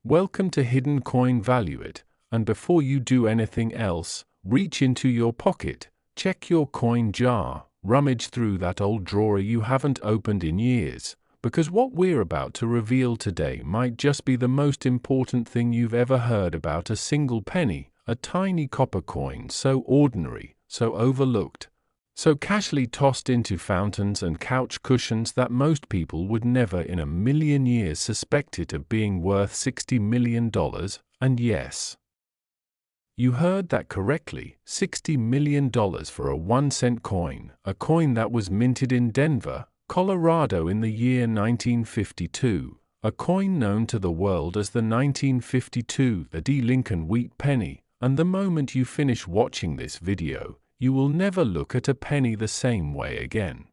Welcome to Hidden Coin Value It, and before you do anything else, reach into your pocket, check your coin jar, rummage through that old drawer you haven't opened in years, because what we're about to reveal today might just be the most important thing you've ever heard about a single penny, a tiny copper coin so ordinary, so overlooked, so casually tossed into fountains and couch cushions that most people would never in a million years suspect it of being worth $60 million, and yes, you heard that correctly, $60 million for a 1-cent coin, a coin that was minted in Denver, Colorado in the year 1952, a coin known to the world as the 1952 Lincoln Wheat Penny, and the moment you finish watching this video, you will never look at a penny the same way again.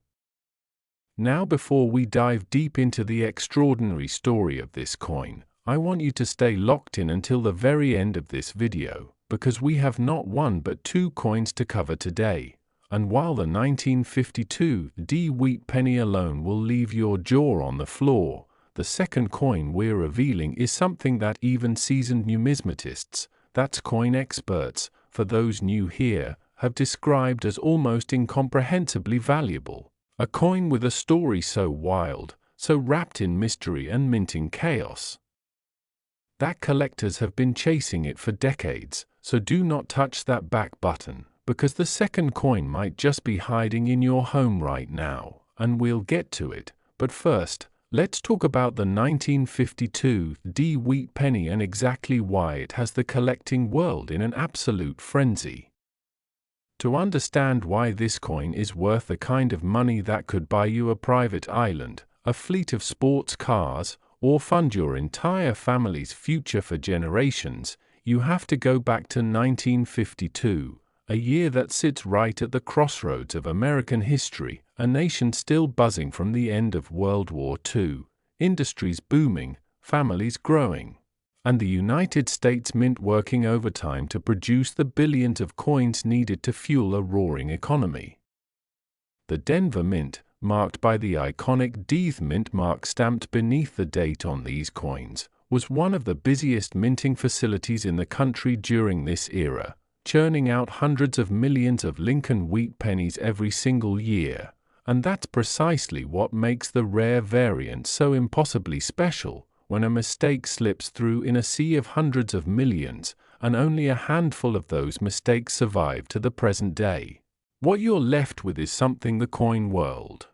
Now, before we dive deep into the extraordinary story of this coin, I want you to stay locked in until the very end of this video, because we have not one but two coins to cover today. And while the 1952 Wheat Penny alone will leave your jaw on the floor, the second coin we're revealing is something that even seasoned numismatists, that's coin experts, for those new here, have described as almost incomprehensibly valuable. A coin with a story so wild, so wrapped in mystery and minting chaos, that collectors have been chasing it for decades, so do not touch that back button, because the second coin might just be hiding in your home right now, and we'll get to it. But first, let's talk about the 1952 Wheat Penny and exactly why it has the collecting world in an absolute frenzy. To understand why this coin is worth the kind of money that could buy you a private island, a fleet of sports cars, or fund your entire family's future for generations, you have to go back to 1952, a year that sits right at the crossroads of American history, a nation still buzzing from the end of World War II, industries booming, families growing, and the United States Mint working overtime to produce the billions of coins needed to fuel a roaring economy. The Denver Mint, marked by the iconic th mint mark stamped beneath the date on these coins, was one of the busiest minting facilities in the country during this era, churning out hundreds of millions of Lincoln Wheat Pennies every single year, and that's precisely what makes the rare variant so impossibly special. When a mistake slips through in a sea of hundreds of millions, and only a handful of those mistakes survive to the present day, what you're left with is something the coin world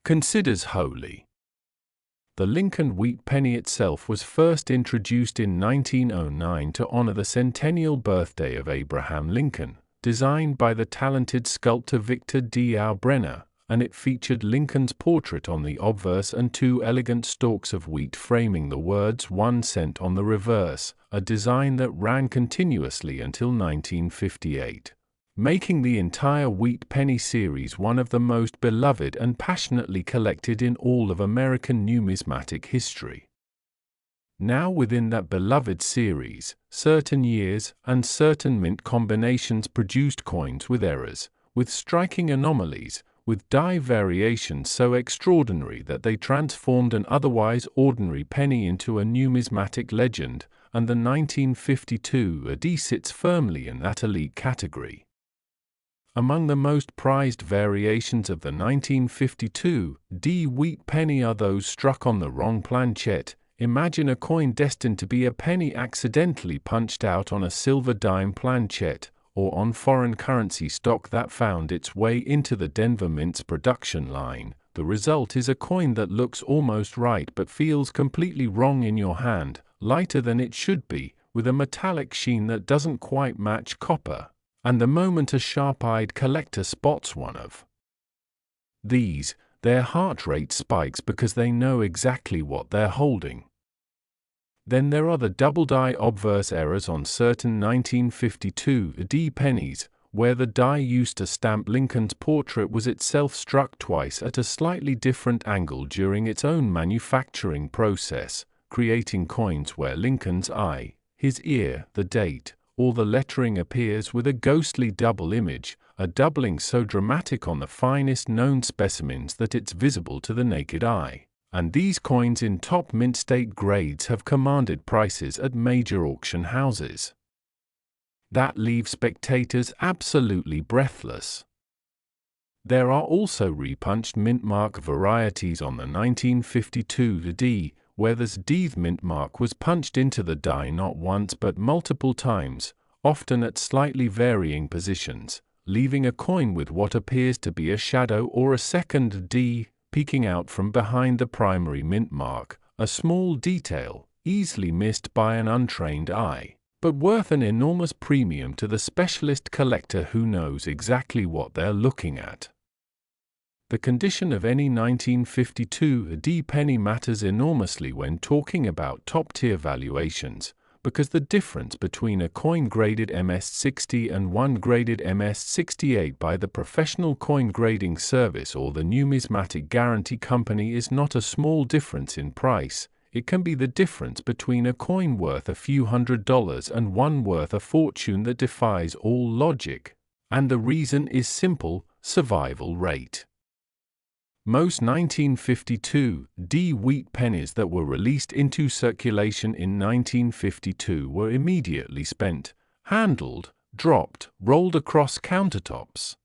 considers holy. The Lincoln Wheat Penny itself was first introduced in 1909 to honor the centennial birthday of Abraham Lincoln, designed by the talented sculptor Victor D. Brenner, and it featured Lincoln's portrait on the obverse and two elegant stalks of wheat framing the words 1 cent on the reverse, a design that ran continuously until 1958, making the entire Wheat Penny series one of the most beloved and passionately collected in all of American numismatic history. Now, within that beloved series, certain years and certain mint combinations produced coins with errors, with striking anomalies, with die variations so extraordinary that they transformed an otherwise ordinary penny into a numismatic legend, and the 1952 AD sits firmly in that elite category. Among the most prized variations of the 1952 Wheat Penny are those struck on the wrong planchet. Imagine a coin destined to be a penny accidentally punched out on a silver dime planchet, or on foreign currency stock that found its way into the Denver Mint's production line. The result is a coin that looks almost right but feels completely wrong in your hand, lighter than it should be, with a metallic sheen that doesn't quite match copper, and the moment a sharp-eyed collector spots one of these, their heart rate spikes because they know exactly what they're holding. Then there are the double-die obverse errors on certain 1952 pennies, where the die used to stamp Lincoln's portrait was itself struck twice at a slightly different angle during its own manufacturing process, creating coins where Lincoln's eye, his ear, the date, or the lettering appears with a ghostly double image, a doubling so dramatic on the finest known specimens that it's visible to the naked eye. And these coins in top mint state grades have commanded prices at major auction houses that leave spectators absolutely breathless. There are also repunched mint mark varieties on the 1952 D, where this D mint mark was punched into the die not once but multiple times, often at slightly varying positions, leaving a coin with what appears to be a shadow or a second D peeking out from behind the primary mint mark, a small detail, easily missed by an untrained eye, but worth an enormous premium to the specialist collector who knows exactly what they're looking at. The condition of any 1952 D penny matters enormously when talking about top-tier valuations, because the difference between a coin graded MS-60 and one graded MS-68 by the Professional Coin Grading Service or the Numismatic Guarantee Company is not a small difference in price. It can be the difference between a coin worth a few $100s and one worth a fortune that defies all logic. And the reason is simple: survival rate. Most 1952 D wheat pennies that were released into circulation in 1952 were immediately spent, handled, dropped, rolled across countertops,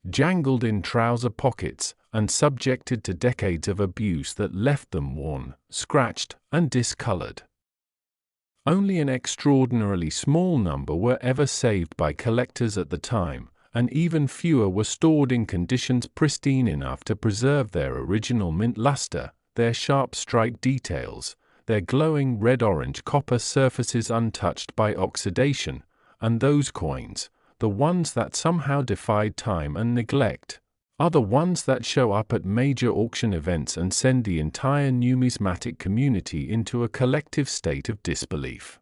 jangled in trouser pockets, and subjected to decades of abuse that left them worn, scratched, and discolored. Only an extraordinarily small number were ever saved by collectors at the time, and even fewer were stored in conditions pristine enough to preserve their original mint luster, their sharp strike details, their glowing red-orange copper surfaces untouched by oxidation, and those coins, the ones that somehow defied time and neglect, are the ones that show up at major auction events and send the entire numismatic community into a collective state of disbelief.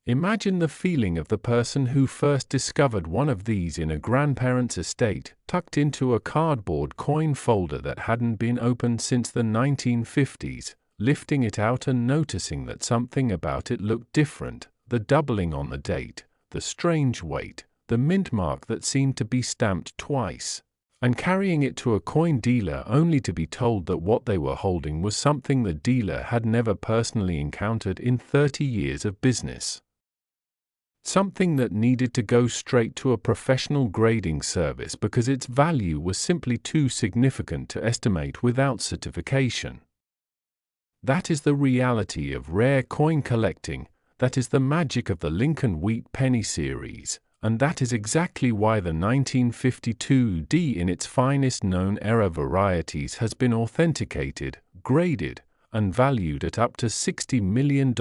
Imagine the feeling of the person who first discovered one of these in a grandparent's estate, tucked into a cardboard coin folder that hadn't been opened since the 1950s, lifting it out and noticing that something about it looked different, the doubling on the date, the strange weight, the mint mark that seemed to be stamped twice, and carrying it to a coin dealer only to be told that what they were holding was something the dealer had never personally encountered in 30 years of business. Something that needed to go straight to a professional grading service because its value was simply too significant to estimate without certification. That is the reality of rare coin collecting, that is the magic of the Lincoln Wheat Penny series, and that is exactly why the 1952 D in its finest known era varieties has been authenticated, graded, and valued at up to $60 million,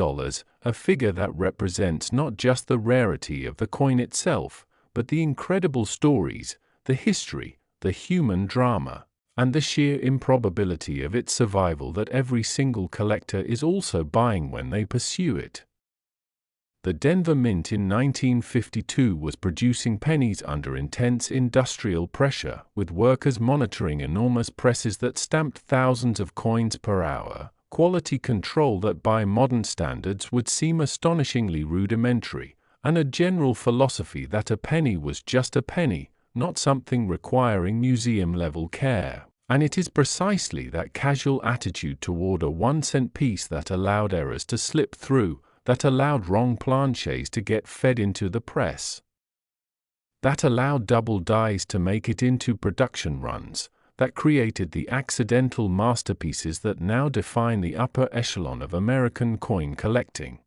a figure that represents not just the rarity of the coin itself, but the incredible stories, the history, the human drama, and the sheer improbability of its survival that every single collector is also buying when they pursue it. The Denver Mint in 1952 was producing pennies under intense industrial pressure, with workers monitoring enormous presses that stamped thousands of coins per hour, quality control that by modern standards would seem astonishingly rudimentary, and a general philosophy that a penny was just a penny, not something requiring museum-level care. And it is precisely that casual attitude toward a 1-cent piece that allowed errors to slip through, that allowed wrong planches to get fed into the press, that allowed double dies to make it into production runs, that created the accidental masterpieces that now define the upper echelon of American coin collecting.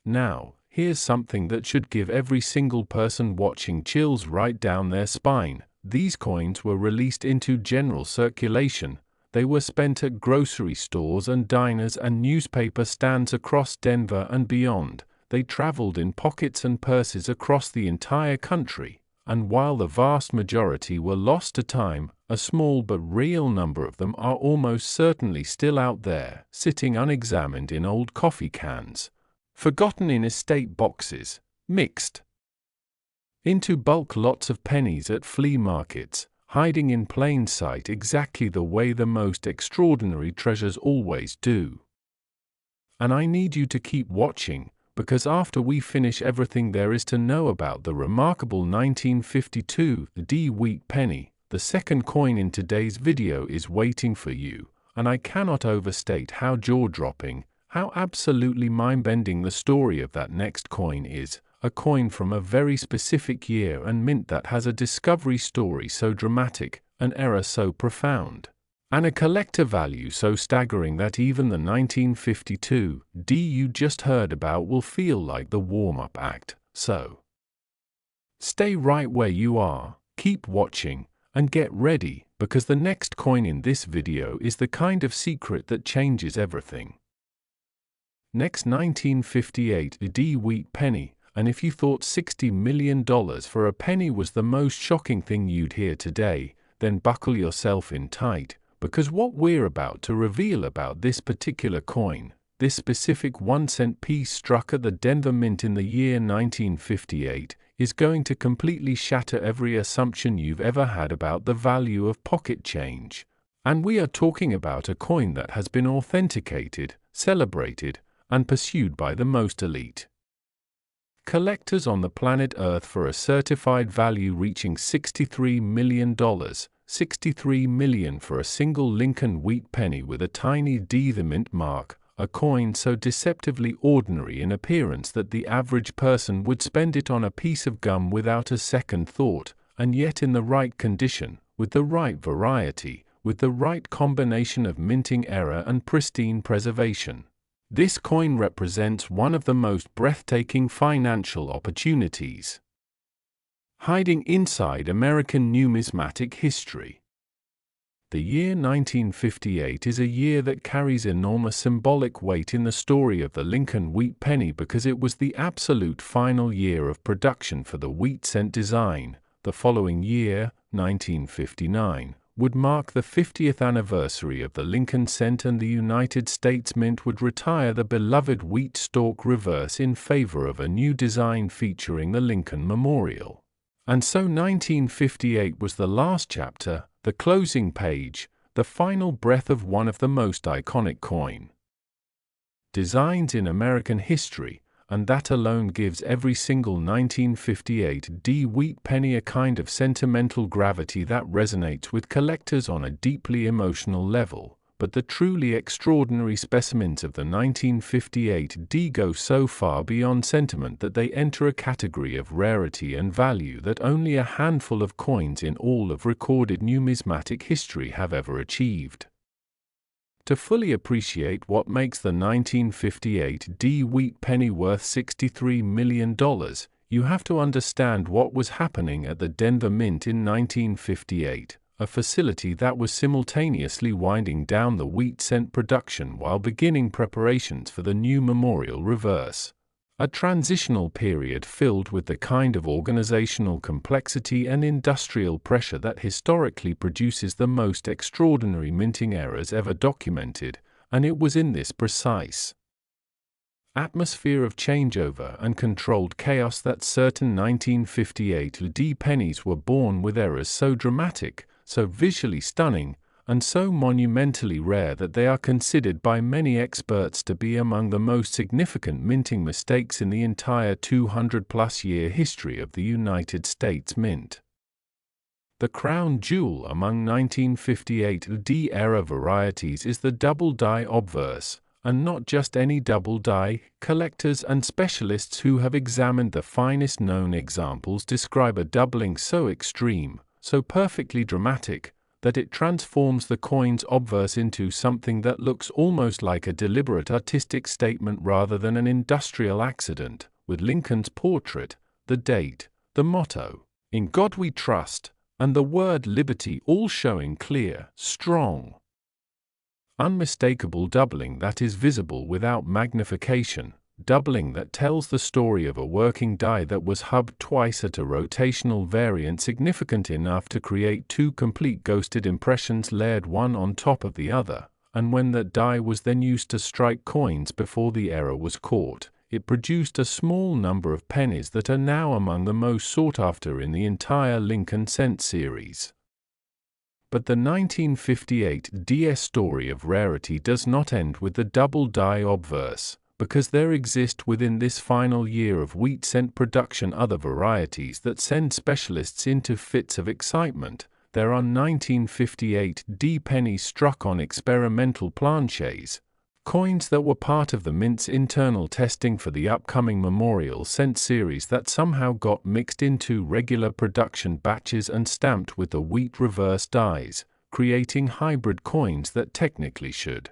Now, here's something that should give every single person watching chills right down their spine. These coins were released into general circulation. They were spent at grocery stores and diners and newspaper stands across Denver and beyond. They traveled in pockets and purses across the entire country. And while the vast majority were lost to time, a small but real number of them are almost certainly still out there, sitting unexamined in old coffee cans, forgotten in estate boxes, mixed into bulk lots of pennies at flea markets, hiding in plain sight exactly the way the most extraordinary treasures always do. And I need you to keep watching, because after we finish everything there is to know about the remarkable 1952 D wheat penny, The second coin in today's video is waiting for you, and I cannot overstate how jaw-dropping, how absolutely mind-bending the story of that next coin is. A coin from a very specific year and mint that has a discovery story so dramatic, an era so profound, and a collector value so staggering that even the 1952 D you just heard about will feel like the warm-up act. So, stay right where you are, keep watching, and get ready, because the next coin in this video is the kind of secret that changes everything. Next, 1958 D Wheat Penny. And if you thought $60 million for a penny was the most shocking thing you'd hear today, then buckle yourself in tight, because what we're about to reveal about this particular coin, this specific 1-cent piece struck at the Denver Mint in the year 1958, is going to completely shatter every assumption you've ever had about the value of pocket change. And we are talking about a coin that has been authenticated, celebrated, and pursued by the most elite collectors on the planet Earth for a certified value reaching $63 million, $63 million for a single Lincoln Wheat Penny with a tiny D, the mint mark, a coin so deceptively ordinary in appearance that the average person would spend it on a piece of gum without a second thought, and yet in the right condition, with the right variety, with the right combination of minting error and pristine preservation. This coin represents one of the most breathtaking financial opportunities hiding inside American numismatic history. The year 1958 is a year that carries enormous symbolic weight in the story of the Lincoln Wheat Penny because it was the absolute final year of production for the wheat cent design. The following year, 1959, would mark the 50th anniversary of the Lincoln cent, and the United States Mint would retire the beloved wheat stalk reverse in favor of a new design featuring the Lincoln Memorial. And so 1958 was the last chapter, the closing page, the final breath of one of the most iconic coin designs in American history, and that alone gives every single 1958 D Wheat Penny a kind of sentimental gravity that resonates with collectors on a deeply emotional level. But the truly extraordinary specimens of the 1958 D go so far beyond sentiment that they enter a category of rarity and value that only a handful of coins in all of recorded numismatic history have ever achieved. To fully appreciate what makes the 1958 D Wheat Penny worth $63 million, you have to understand what was happening at the Denver Mint in 1958, a facility that was simultaneously winding down the wheat cent production while beginning preparations for the new memorial reverse. A transitional period filled with the kind of organizational complexity and industrial pressure that historically produces the most extraordinary minting errors ever documented, and it was in this precise atmosphere of changeover and controlled chaos that certain 1958 D pennies were born, with errors so dramatic, so visually stunning, and so monumentally rare that they are considered by many experts to be among the most significant minting mistakes in the entire 200-plus-year history of the United States Mint. The crown jewel among 1958 D-era varieties is the double die obverse, and not just any double die. Collectors and specialists who have examined the finest known examples describe a doubling so extreme, so perfectly dramatic, that it transforms the coin's obverse into something that looks almost like a deliberate artistic statement rather than an industrial accident, with Lincoln's portrait, the date, the motto, "In God We Trust," and the word liberty all showing clear, strong, unmistakable doubling that is visible without magnification, doubling that tells the story of a working die that was hubbed twice at a rotational variant significant enough to create two complete ghosted impressions layered one on top of the other, and when that die was then used to strike coins before the error was caught, it produced a small number of pennies that are now among the most sought after in the entire Lincoln cent series. But the 1958 DS story of rarity does not end with the double die obverse, because there exist within this final year of wheat cent production other varieties that send specialists into fits of excitement, there are 1958 D pennies struck on experimental planchets, coins that were part of the Mint's internal testing for the upcoming Memorial Cent series that somehow got mixed into regular production batches and stamped with the wheat reverse dyes, creating hybrid coins that technically should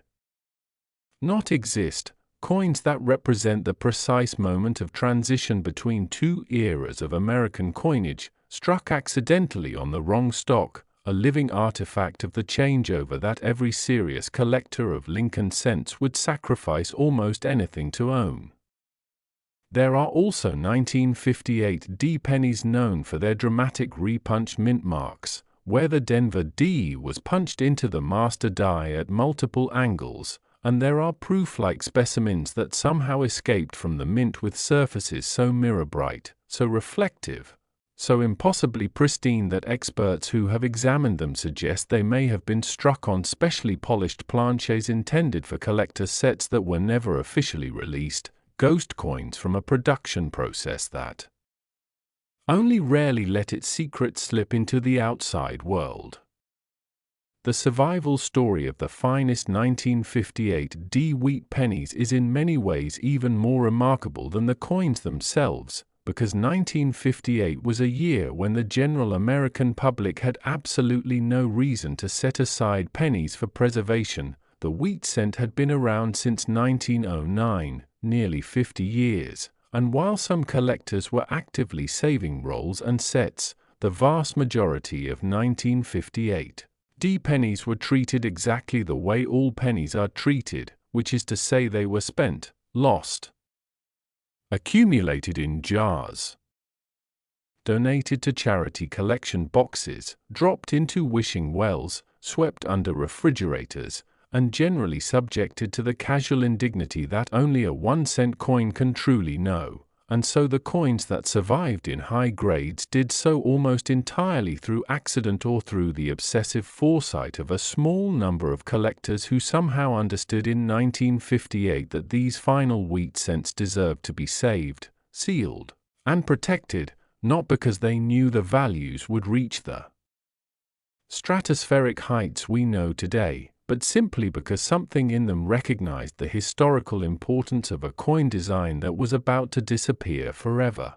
not exist, coins that represent the precise moment of transition between two eras of American coinage, struck accidentally on the wrong stock, a living artifact of the changeover that every serious collector of Lincoln cents would sacrifice almost anything to own. There are also 1958 D pennies known for their dramatic repunched mint marks, where the Denver D was punched into the master die at multiple angles, and there are proof-like specimens that somehow escaped from the mint with surfaces so mirror-bright, so reflective, so impossibly pristine that experts who have examined them suggest they may have been struck on specially polished planchets intended for collector sets that were never officially released, ghost coins from a production process that only rarely let its secret slip into the outside world. The survival story of the finest 1958 D wheat pennies is in many ways even more remarkable than the coins themselves, because 1958 was a year when the general American public had absolutely no reason to set aside pennies for preservation. The wheat cent had been around since 1909, nearly 50 years, and while some collectors were actively saving rolls and sets, the vast majority of 1958 D pennies were treated exactly the way all pennies are treated, which is to say they were spent, lost, accumulated in jars, donated to charity collection boxes, dropped into wishing wells, swept under refrigerators, and generally subjected to the casual indignity that only a 1-cent coin can truly know. And so the coins that survived in high grades did so almost entirely through accident or through the obsessive foresight of a small number of collectors who somehow understood in 1958 that these final wheat cents deserved to be saved, sealed, and protected, not because they knew the values would reach the stratospheric heights we know today, but simply because something in them recognized the historical importance of a coin design that was about to disappear forever.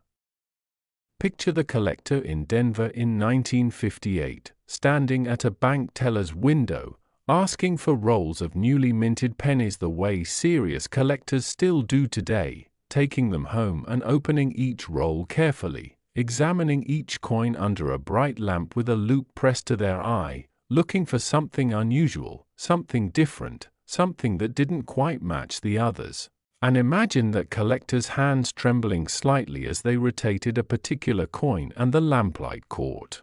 Picture the collector in Denver in 1958, standing at a bank teller's window, asking for rolls of newly minted pennies the way serious collectors still do today, taking them home and opening each roll carefully, examining each coin under a bright lamp with a loupe pressed to their eye, looking for something unusual, something different, something that didn't quite match the others. And imagine that collector's hands trembling slightly as they rotated a particular coin and the lamplight caught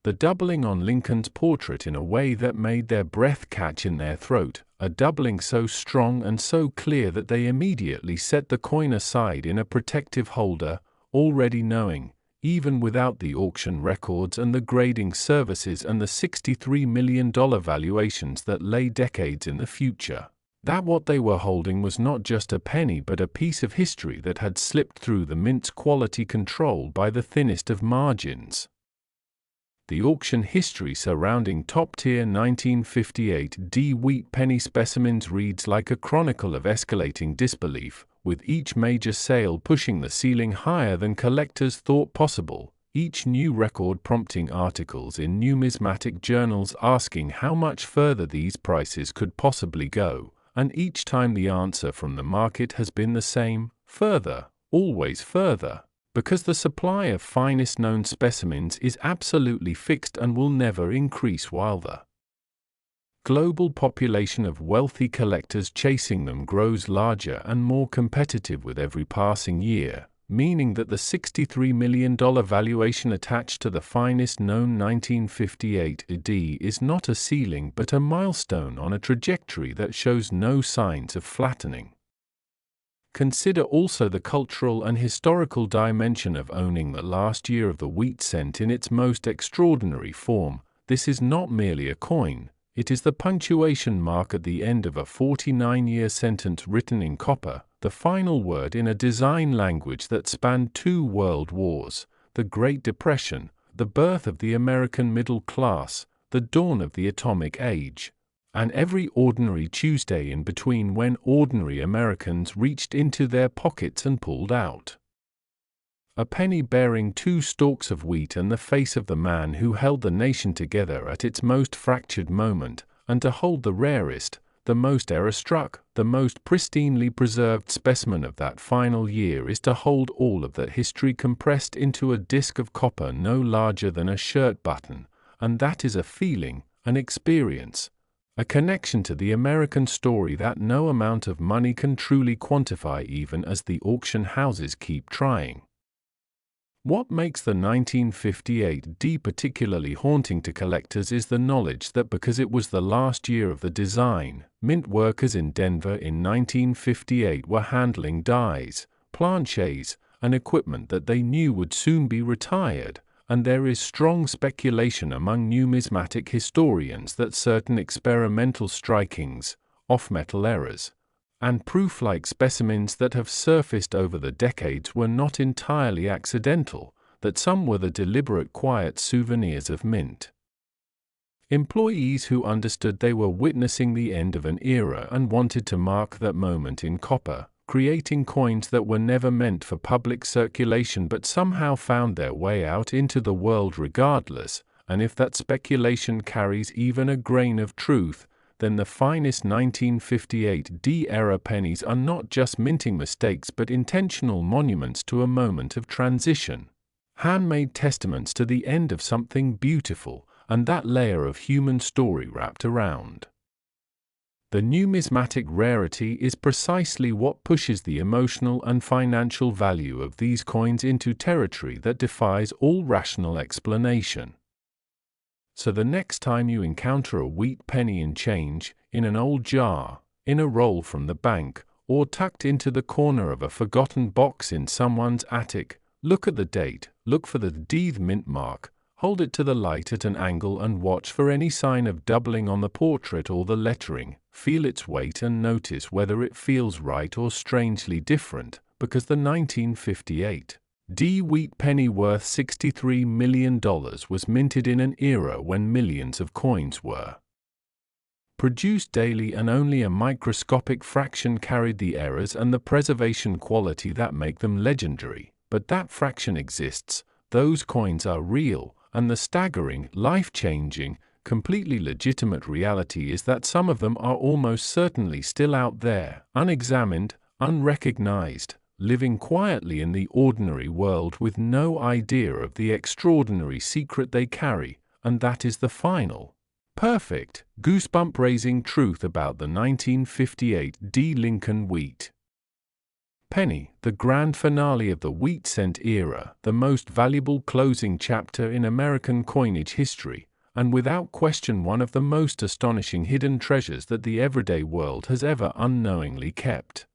the doubling on Lincoln's portrait in a way that made their breath catch in their throat, a doubling so strong and so clear that they immediately set the coin aside in a protective holder, already knowing, even without the auction records and the grading services and the $63 million valuations that lay decades in the future, that what they were holding was not just a penny but a piece of history that had slipped through the mint's quality control by the thinnest of margins. The auction history surrounding top-tier 1958 D wheat penny specimens reads like a chronicle of escalating disbelief, with each major sale pushing the ceiling higher than collectors thought possible, each new record prompting articles in numismatic journals asking how much further these prices could possibly go, and each time the answer from the market has been the same: further, always further, because the supply of finest known specimens is absolutely fixed and will never increase while the global population of wealthy collectors chasing them grows larger and more competitive with every passing year, meaning that the $63 million valuation attached to the finest known 1958 D is not a ceiling but a milestone on a trajectory that shows no signs of flattening. Consider also the cultural and historical dimension of owning the last year of the wheat cent in its most extraordinary form. This is not merely a coin. It is the punctuation mark at the end of a 49-year sentence written in copper, the final word in a design language that spanned 2 world wars, the Great Depression, the birth of the American middle class, the dawn of the atomic age, and every ordinary Tuesday in between when ordinary Americans reached into their pockets and pulled out a penny bearing 2 stalks of wheat and the face of the man who held the nation together at its most fractured moment, and to hold the rarest, the most error-struck, the most pristinely preserved specimen of that final year is to hold all of that history compressed into a disk of copper no larger than a shirt button, and that is a feeling, an experience, a connection to the American story that no amount of money can truly quantify even as the auction houses keep trying. What makes the 1958 D particularly haunting to collectors is the knowledge that because it was the last year of the design, mint workers in Denver in 1958 were handling dies, planches, and equipment that they knew would soon be retired, and there is strong speculation among numismatic historians that certain experimental strikings, off-metal errors, and proof-like specimens that have surfaced over the decades were not entirely accidental, that some were the deliberate quiet souvenirs of mint. Employees who understood they were witnessing the end of an era and wanted to mark that moment in copper, creating coins that were never meant for public circulation but somehow found their way out into the world regardless, and if that speculation carries even a grain of truth, then the finest 1958 D-era pennies are not just minting mistakes but intentional monuments to a moment of transition, handmade testaments to the end of something beautiful, and that layer of human story wrapped around. The numismatic rarity is precisely what pushes the emotional and financial value of these coins into territory that defies all rational explanation. So the next time you encounter a wheat penny in change, in an old jar, in a roll from the bank, or tucked into the corner of a forgotten box in someone's attic, look at the date, look for the D mint mark, hold it to the light at an angle and watch for any sign of doubling on the portrait or the lettering, feel its weight and notice whether it feels right or strangely different, because the 1958 D wheat penny worth $63 million was minted in an era when millions of coins were produced daily and only a microscopic fraction carried the errors and the preservation quality that make them legendary, but that fraction exists, those coins are real, and the staggering, life-changing, completely legitimate reality is that some of them are almost certainly still out there, unexamined, unrecognized, living quietly in the ordinary world with no idea of the extraordinary secret they carry, and that is the final, perfect, goosebump-raising truth about the 1958 D Lincoln Wheat Penny, the grand finale of the wheat cent era, the most valuable closing chapter in American coinage history, and without question one of the most astonishing hidden treasures that the everyday world has ever unknowingly kept.